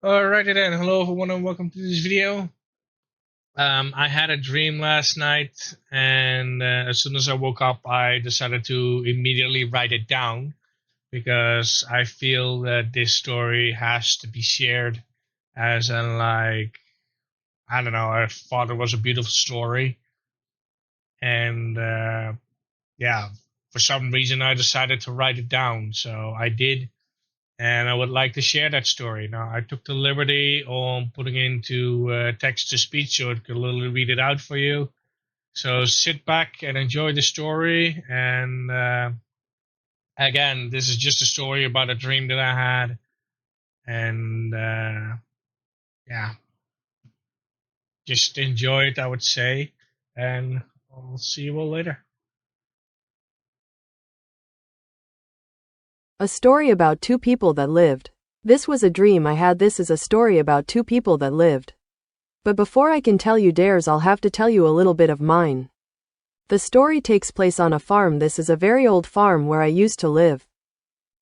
Alrighty then, hello everyone and welcome to this video. I had a dream last night, and as soon as I woke up, I decided to immediately write it down because I feel that this story has to be shared as in I don't know, I thought it was a beautiful story, and yeah, for some reason I decided to write it down, so I did. And I would like to share that story. Now, I took the liberty on putting into text to speech so it could literally read it out for you. So sit back and enjoy the story. And again, this is just a story about a dream that I had. And yeah, just enjoy it, I would say. And I'll see you all later. A story about two people that lived. This was a dream I had. This is a story about two people that lived. But before I can tell you theirs, I'll have to tell you a little bit of mine. The story takes place on a farm. This is a very old farm where I used to live.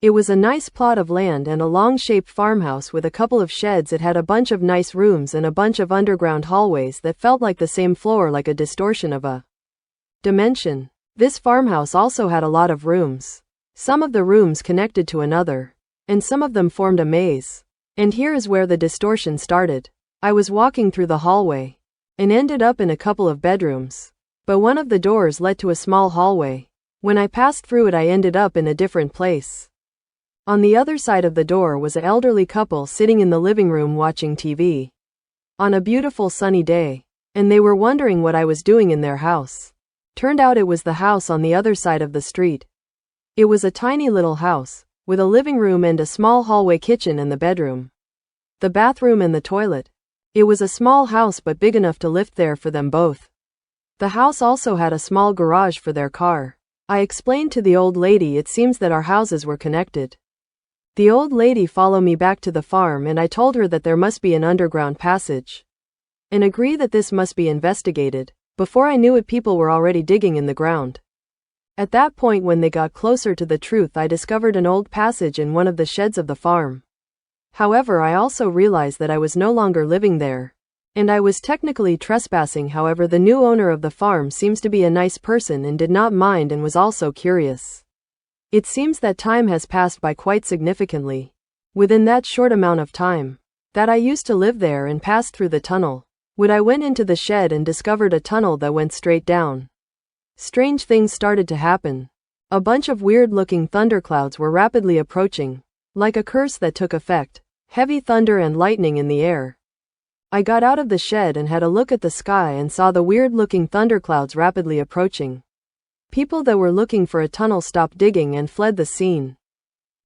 It was a nice plot of land and a long-shaped farmhouse with a couple of sheds. It had a bunch of nice rooms and a bunch of underground hallways that felt like the same floor, like a distortion of a dimension. This farmhouse also had a lot of rooms. Some of the rooms connected to another, and some of them formed a maze. And here is where the distortion started. I was walking through the hallway and ended up in a couple of bedrooms. But one of the doors led to a small hallway. When I passed through it, I ended up in a different place. On the other side of the door was an elderly couple sitting in the living room watching TV on a beautiful sunny day, and they were wondering what I was doing in their house. Turned out it was the house on the other side of the street. It was a tiny little house, with a living room and a small hallway, kitchen and the bedroom, the bathroom and the toilet. It was a small house but big enough to lift there for them both. The house also had a small garage for their car. I explained to the old lady it seems that our houses were connected. The old lady followed me back to the farm and I told her that there must be an underground passage, and agree that this must be investigated. Before I knew it, people were already digging in the ground. At that point, when they got closer to the truth, I discovered an old passage in one of the sheds of the farm. However, I also realized that I was no longer living there, and I was technically trespassing. However, the new owner of the farm seems to be a nice person and did not mind and was also curious. It seems that time has passed by quite significantly within that short amount of time that I used to live there and passed through the tunnel. When I went into the shed and discovered a tunnel that went straight down, strange things started to happen. A bunch of weird-looking thunderclouds were rapidly approaching, like a curse that took effect. Heavy thunder and lightning in the air. I got out of the shed and had a look at the sky and saw the weird-looking thunderclouds rapidly approaching. People that were looking for a tunnel stopped digging and fled the scene.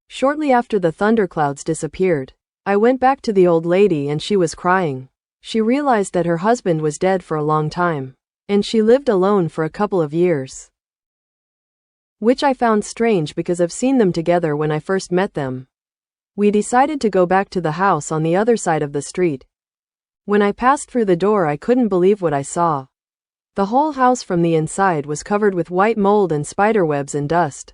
Shortly after the thunderclouds disappeared, I went back to the old lady and she was crying. She realized that her husband was dead for a long time, and she lived alone for a couple of years, which I found strange because I've seen them together when I first met them. We decided to go back to the house on the other side of the street. When I passed through the door, I couldn't believe what I saw. The whole house from the inside was covered with white mold and spiderwebs and dust.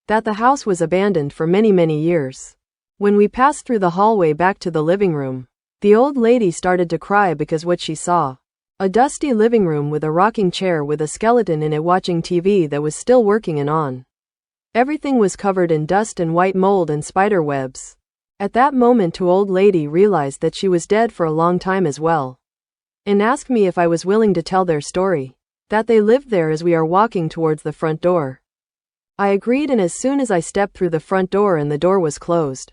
That the house was abandoned for many, many years. When we passed through the hallway back to the living room, the old lady started to cry because what she saw. A dusty living room with a rocking chair with a skeleton in it watching TV that was still working and on. Everything was covered in dust and white mold and spider webs. At that moment, the old lady realized that she was dead for a long time as well, and asked me if I was willing to tell their story, that they lived there. As we are walking towards the front door, I agreed, and as soon as I stepped through the front door and the door was closed,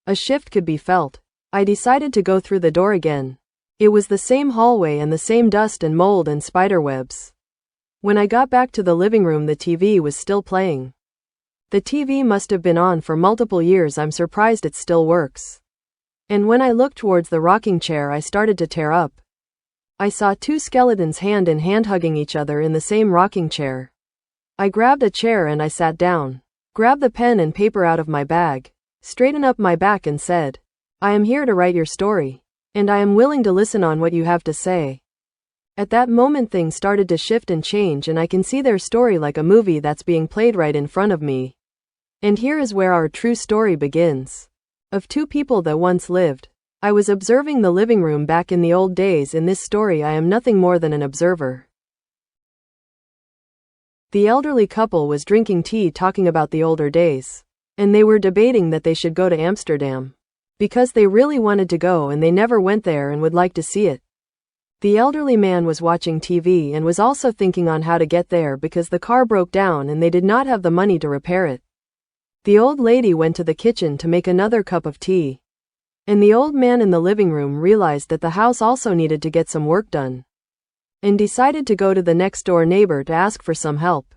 a shift could be felt. I decided to go through the door again. It was the same hallway and the same dust and mold and spider webs. When I got back to the living room, the TV was still playing. The TV must have been on for multiple years. I'm surprised it still works. And when I looked towards the rocking chair, I started to tear up. I saw two skeletons hand in hand hugging each other in the same rocking chair. I grabbed a chair and I sat down, grabbed the pen and paper out of my bag, straightened up my back and said, "I am here to write your story, and I am willing to listen on what you have to say." At that moment, things started to shift and change, and I can see their story like a movie that's being played right in front of me. And here is where our true story begins. Of two people that once lived. I was observing the living room back in the old days. In this story, I am nothing more than an observer. The elderly couple was drinking tea talking about the older days. And they were debating that they should go to Amsterdam. Because they really wanted to go and they never went there and would like to see it. The elderly man was watching TV and was also thinking on how to get there because the car broke down and they did not have the money to repair it. The old lady went to the kitchen to make another cup of tea. And the old man in the living room realized that the house also needed to get some work done. And decided to go to the next door neighbor to ask for some help.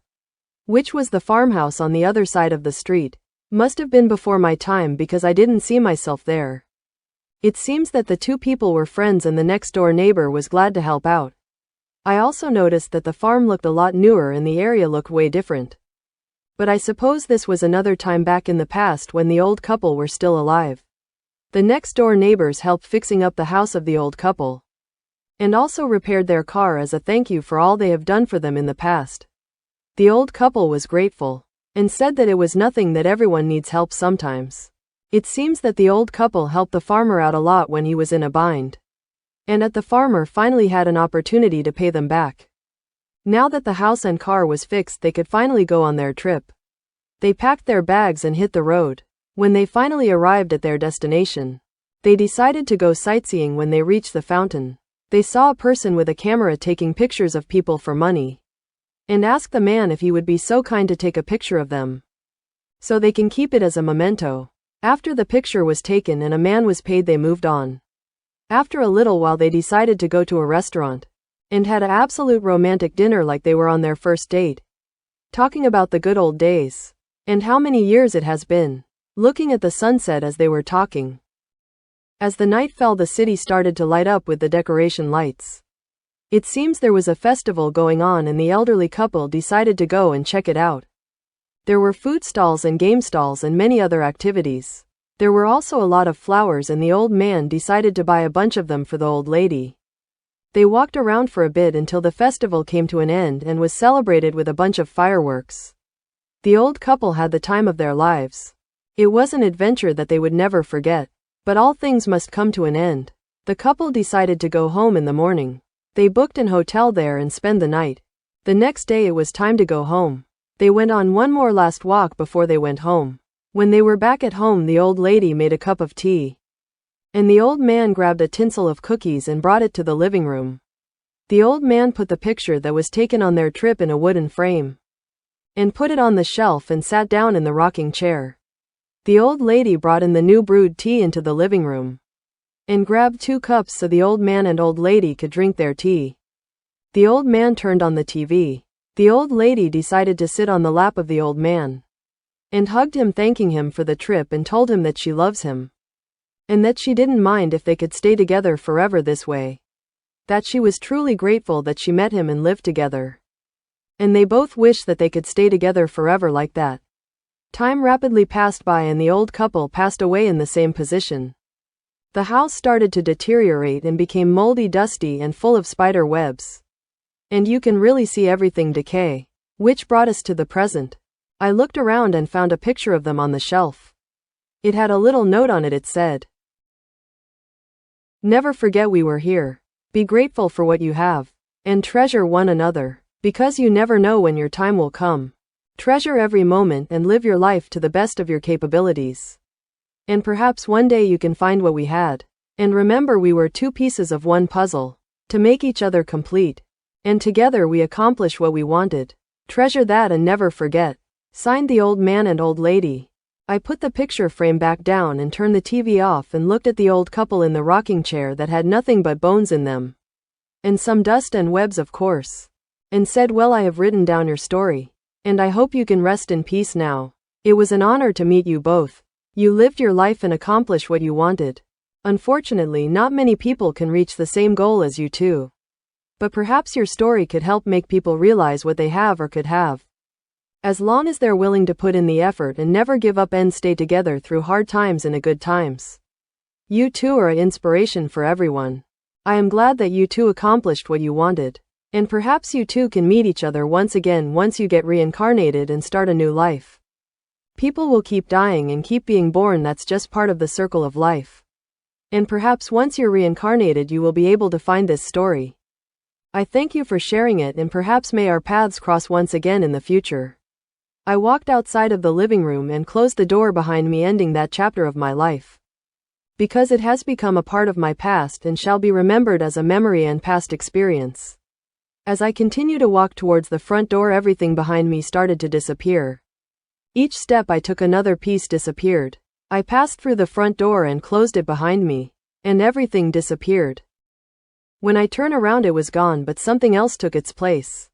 Which was the farmhouse on the other side of the street. Must have been before my time because I didn't see myself there. It seems that the two people were friends and the next door neighbor was glad to help out. I also noticed that the farm looked a lot newer and the area looked way different. But I suppose this was another time back in the past when the old couple were still alive. The next door neighbors helped fixing up the house of the old couple. And also repaired their car as a thank you for all they have done for them in the past. The old couple was grateful, and said that it was nothing, that everyone needs help sometimes. It seems that the old couple helped the farmer out a lot when he was in a bind. And the farmer finally had an opportunity to pay them back. Now that the house and car was fixed, they could finally go on their trip. They packed their bags and hit the road. When they finally arrived at their destination, they decided to go sightseeing. When they reached the fountain, they saw a person with a camera taking pictures of people for money. And asked the man if he would be so kind to take a picture of them, so they can keep it as a memento. After the picture was taken and a man was paid, they moved on. After a little while they decided to go to a restaurant, and had an absolute romantic dinner like they were on their first date. Talking about the good old days, and how many years it has been. Looking at the sunset as they were talking. As the night fell, the city started to light up with the decoration lights. It seems there was a festival going on and the elderly couple decided to go and check it out. There were food stalls and game stalls and many other activities. There were also a lot of flowers and the old man decided to buy a bunch of them for the old lady. They walked around for a bit until the festival came to an end and was celebrated with a bunch of fireworks. The old couple had the time of their lives. It was an adventure that they would never forget. But all things must come to an end. The couple decided to go home in the morning. They booked an hotel there and spend the night. The next day it was time to go home. They went on one more last walk before they went home. When they were back at home, the old lady made a cup of tea. And the old man grabbed a tinsel of cookies and brought it to the living room. The old man put the picture that was taken on their trip in a wooden frame. And put it on the shelf and sat down in the rocking chair. The old lady brought in the new brewed tea into the living room. And grabbed 2 cups so the old man and old lady could drink their tea. The old man turned on the TV. The old lady decided to sit on the lap of the old man. And hugged him, thanking him for the trip and told him that she loves him. And that she didn't mind if they could stay together forever this way. That she was truly grateful that she met him and lived together. And they both wished that they could stay together forever like that. Time rapidly passed by and the old couple passed away in the same position. The house started to deteriorate and became moldy, dusty, and full of spider webs. And you can really see everything decay. Which brought us to the present. I looked around and found a picture of them on the shelf. It had a little note on it. It said, "Never forget we were here. Be grateful for what you have. And treasure one another. Because you never know when your time will come. Treasure every moment and live your life to the best of your capabilities. And perhaps one day you can find what we had. And remember, we were 2 pieces of one puzzle, to make each other complete. And together we accomplish what we wanted. Treasure that and never forget." Signed, the old man and old lady. I put the picture frame back down and turned the TV off and looked at the old couple in the rocking chair that had nothing but bones in them. And some dust and webs, of course. And said, "Well, I have written down your story. And I hope you can rest in peace now. It was an honor to meet you both. You lived your life and accomplished what you wanted. Unfortunately, not many people can reach the same goal as you two. But perhaps your story could help make people realize what they have or could have. As long as they're willing to put in the effort and never give up and stay together through hard times and good times. You two are an inspiration for everyone. I am glad that you two accomplished what you wanted. And perhaps you two can meet each other once again once you get reincarnated and start a new life. People will keep dying and keep being born. That's just part of the circle of life. And perhaps once you're reincarnated, you will be able to find this story. I thank you for sharing it, and perhaps may our paths cross once again in the future. I walked outside of the living room and closed the door behind me, ending that chapter of my life. Because it has become a part of my past and shall be remembered as a memory and past experience. As I continue to walk towards the front door, everything behind me started to disappear. Each step I took, another piece disappeared. I passed through the front door and closed it behind me, and everything disappeared. When I turned around, it was gone, but something else took its place.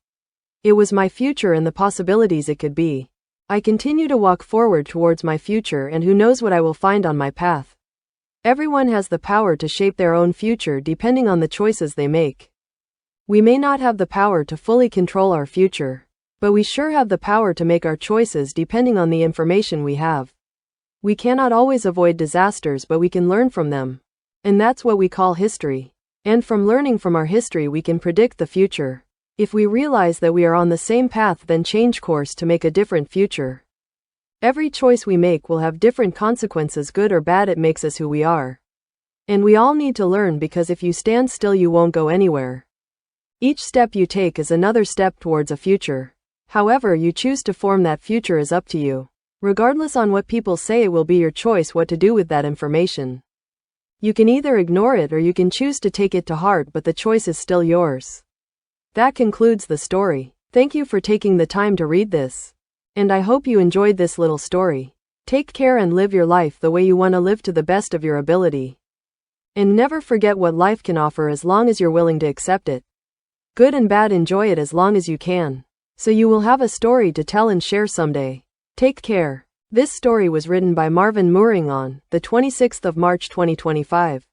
It was my future and the possibilities it could be. I continue to walk forward towards my future, and who knows what I will find on my path. Everyone has the power to shape their own future depending on the choices they make. We may not have the power to fully control our future, but we sure have the power to make our choices depending on the information we have. We cannot always avoid disasters, but we can learn from them. And that's what we call history. And from learning from our history, we can predict the future. If we realize that we are on the same path, then change course to make a different future. Every choice we make will have different consequences, good or bad. It makes us who we are. And we all need to learn, because if you stand still, you won't go anywhere. Each step you take is another step towards a future. However you choose to form that future is up to you. Regardless on what people say, it will be your choice what to do with that information. You can either ignore it or you can choose to take it to heart, but the choice is still yours. That concludes the story. Thank you for taking the time to read this. And I hope you enjoyed this little story. Take care and live your life the way you want to live, to the best of your ability. And never forget what life can offer as long as you're willing to accept it. Good and bad, enjoy it as long as you can. So you will have a story to tell and share someday. Take care. This story was written by Marvin on the 26th of March 2025.